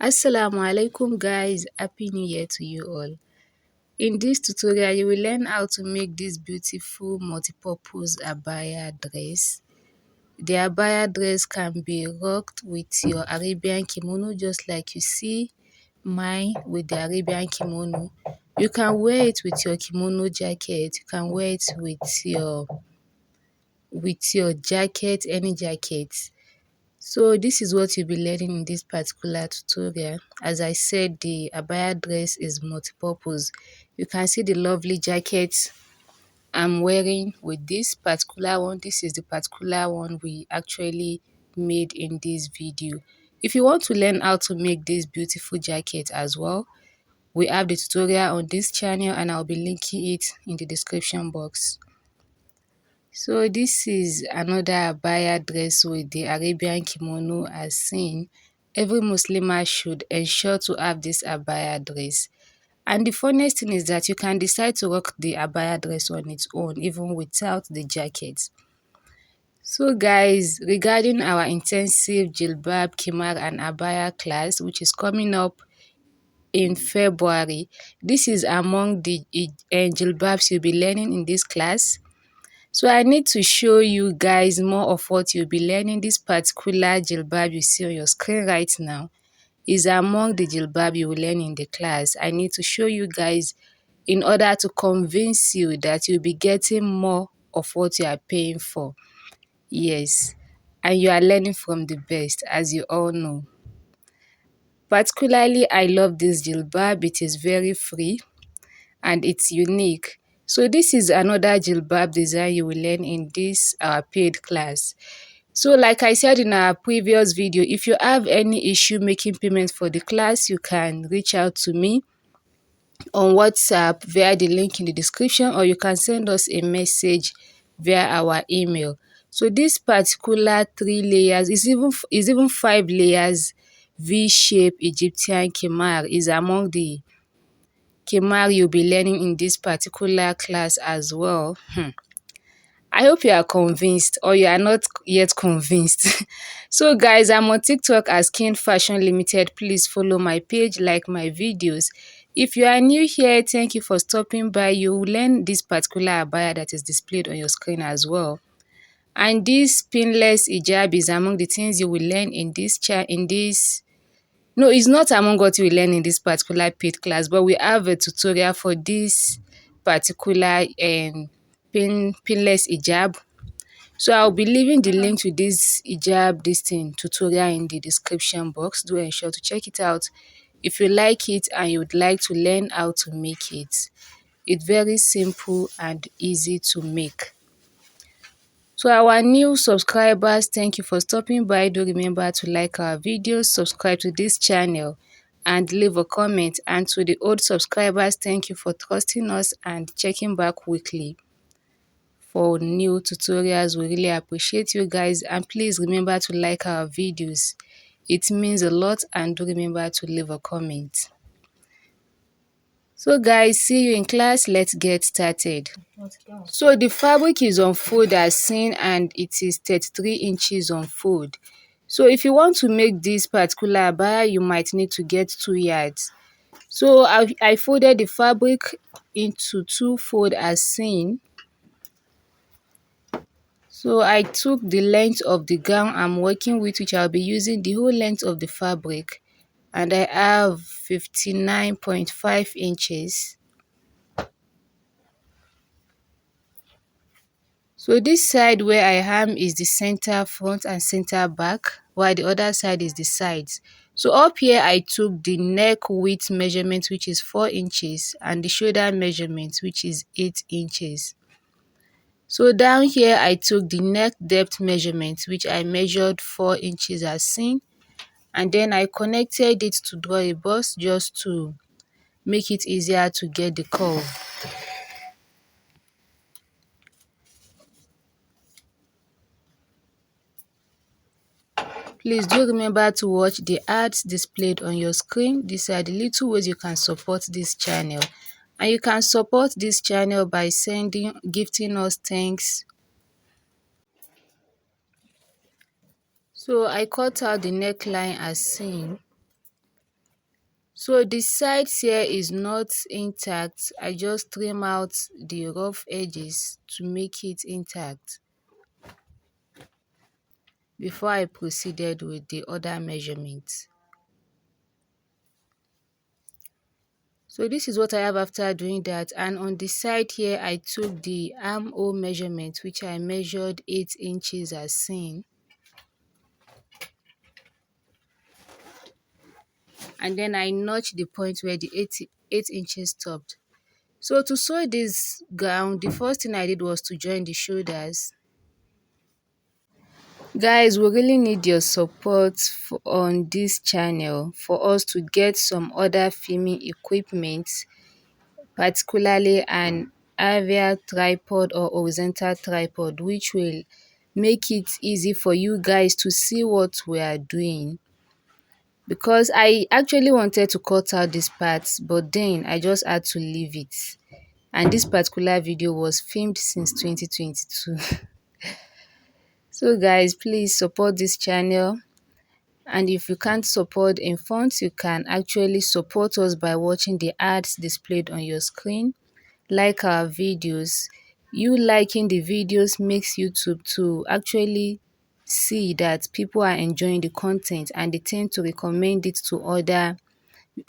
Assalamu alaikum guys, happy new year to you all. In this tutorial you will learn how to make this beautiful multi-purpose abaya dress. The abaya dress can be rocked with your Arabian kimono just like you see mine with the Arabian kimono. You can wear it with your kimono jacket, you can wear it with your jacket, any jacket. So this is what you'll be learning in this particular tutorial. As I said, the abaya dress is multi-purpose. You can see the lovely jacket I'm wearing with this particular one. This is the particular one we actually made in this video. If you want to learn how to make this beautiful jacket as well, we have the tutorial on this channel and I'll be linking it in the description box. So this is another abaya dress with the Arabian kimono as seen. Every Muslimah should ensure to have this abaya dress. And the funniest thing is that you can decide to rock the abaya dress on its own even without the jacket. So guys, regarding our intensive JILBAB, KHIMAR and Abaya class which is coming up in February, this is among the JILBABs you'll be learning in this class. So I need to show you guys more of what you'll be learning. This particular JILBAB you see on your screen right now is among the JILBAB you will learn in the class. I need to show you guys in order to convince you that you'll be getting more of what you are paying for. Yes, and you are learning from the best, as you all know. Particularly, I love this JILBAB. It is very free and it's unique. So this is another JILBAB design you will learn in this paid class. So like I said in our previous video, if you have any issue making payments for the class, you can reach out to me on WhatsApp via the link in the description, or you can send us a message via our email. So this particular 3 layers is even 5 layers V-shape Egyptian KHIMAR is among the KHIMAR you'll be learning in this particular class as well. I hope you are convinced or you are not yet convinced. So guys, I'm on TikTok as King Fashion Limited. Please follow my page, like my videos. If you are new here, thank you for stopping by. You will learn this particular abaya that is displayed on your screen as well. And this pinless hijab is among the things you will learn in this no, it's not among what you will learn in this particular paid class, but we have a tutorial for this particular pinless hijab. So I'll be leaving the link to this hijab tutorial in the description box. Do ensure to check it out if you like it and you would like to learn how to make it. It's very simple and easy to make. So our new subscribers, thank you for stopping by. Do remember to like our videos, subscribe to this channel and leave a comment. And to the old subscribers, thank you for trusting us and checking back weekly for new tutorials. We really appreciate you guys, and please remember to like our videos. It means a lot, and do remember to leave a comment. So guys, see you in class. Let's get started. So the fabric is on fold as seen, and it is 33 inches on fold. So if you want to make this particular abaya, you might need to get 2 yards. So I folded the fabric into 2 folds as seen. So I took the length of the gown I'm working with, which I'll be using the whole length of the fabric, and I have 59.5 inches. So this side where I am is the center front and center back, while the other side is the sides. So up here I took the neck width measurement, which is 4 inches, and the shoulder measurement, which is 8 inches. So down here I took the neck depth measurement, which I measured 4 inches as seen, and then I connected it to draw a bust just to make it easier to get the curve. Please do remember to watch the ads displayed on your screen. These are the little ways you can support this channel. And you can support this channel by gifting us thanks. So I cut out the neckline as seen. So the sides here is not intact. I just trim out the rough edges to make it intact before I proceeded with the other measurements. So this is what I have after doing that, and on the side here I took the armhole measurement, which I measured 8 inches as seen, and then I notched the point where the 8 inches stopped. So to sew this gown, the first thing I did was to join the shoulders. Guys, we really need your support on this channel for us to get some other filming equipment, particularly an Abaya tripod or horizontal tripod, which will make it easy for you guys to see what we are doing. Because I actually wanted to cut out this part, but then I just had to leave it. And this particular video was filmed since 2022. So guys, please support this channel. And if you can't support in funds, you can actually support us by watching the ads displayed on your screen. Like our videos. You liking the videos makes YouTube to actually see that people are enjoying the content, and they tend to recommend it to other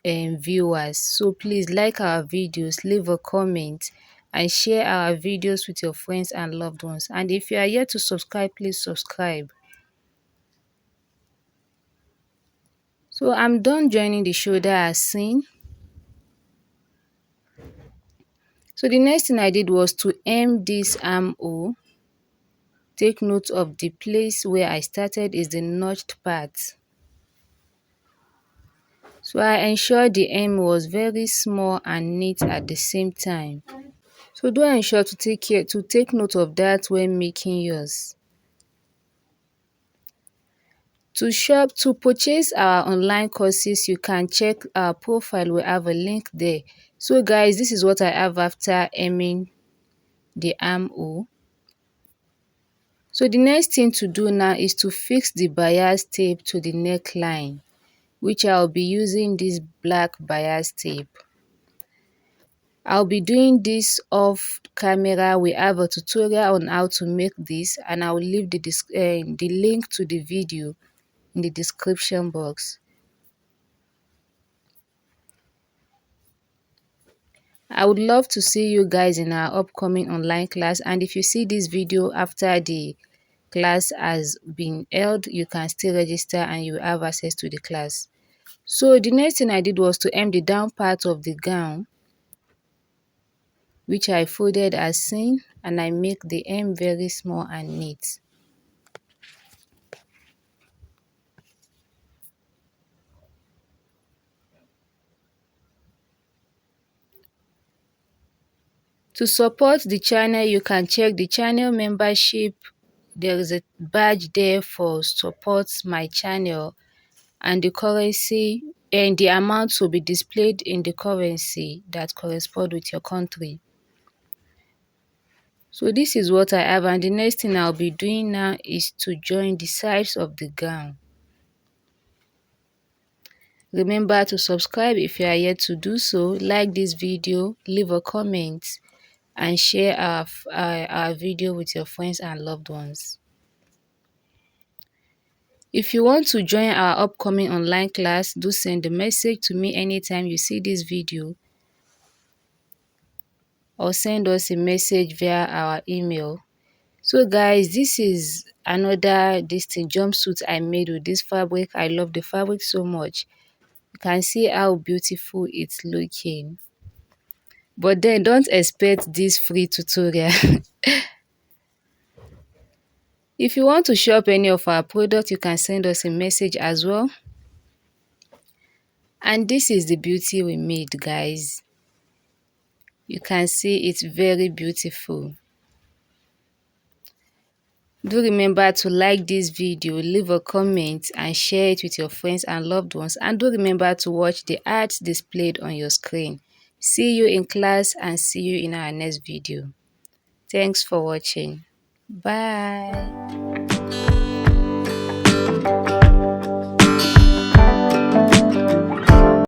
viewers. So please like our videos, leave a comment, and share our videos with your friends and loved ones. And if you are yet to subscribe, please subscribe. So I'm done joining the shoulder as seen. So the next thing I did was to hem this armhole. Take note of the place where I started is the notched part. So I ensured the hem was very small and neat at the same time. So do ensure to take note of that when making yours. To purchase our online courses, you can check our profile. We have a link there. So guys, this is what I have after hemming the armhole. So the next thing to do now is to fix the bias tape to the neckline, which I'll be using this black bias tape. I'll be doing this off camera. We have a tutorial on how to make this, and I'll leave the link to the video in the description box. I would love to see you guys in our upcoming online class, and if you see this video after the class has been held, you can still register and you have access to the class. So the next thing I did was to hem the down part of the gown, which I folded as seen, and I make the hem very small and neat. To support the channel, you can check the channel membership. There is a badge there for support my channel, and the currency and the amount will be displayed in the currency that corresponds with your country. So this is what I have, and the next thing I'll be doing now is to join the sides of the gown. Remember to subscribe if you are yet to do so, like this video, leave a comment, and share our video with your friends and loved ones. If you want to join our upcoming online class, do send a message to me anytime you see this video, or send us a message via our email. So guys, this is another jumpsuit I made with this fabric. I love the fabric so much. You can see how beautiful it's looking. But then don't expect this free tutorial. If you want to shop any of our products, you can send us a message as well. And this is the beauty we made, guys. You can see it's very beautiful. Do remember to like this video, leave a comment, and share it with your friends and loved ones. And do remember to watch the ads displayed on your screen. See you in class, and see you in our next video. Thanks for watching. Bye.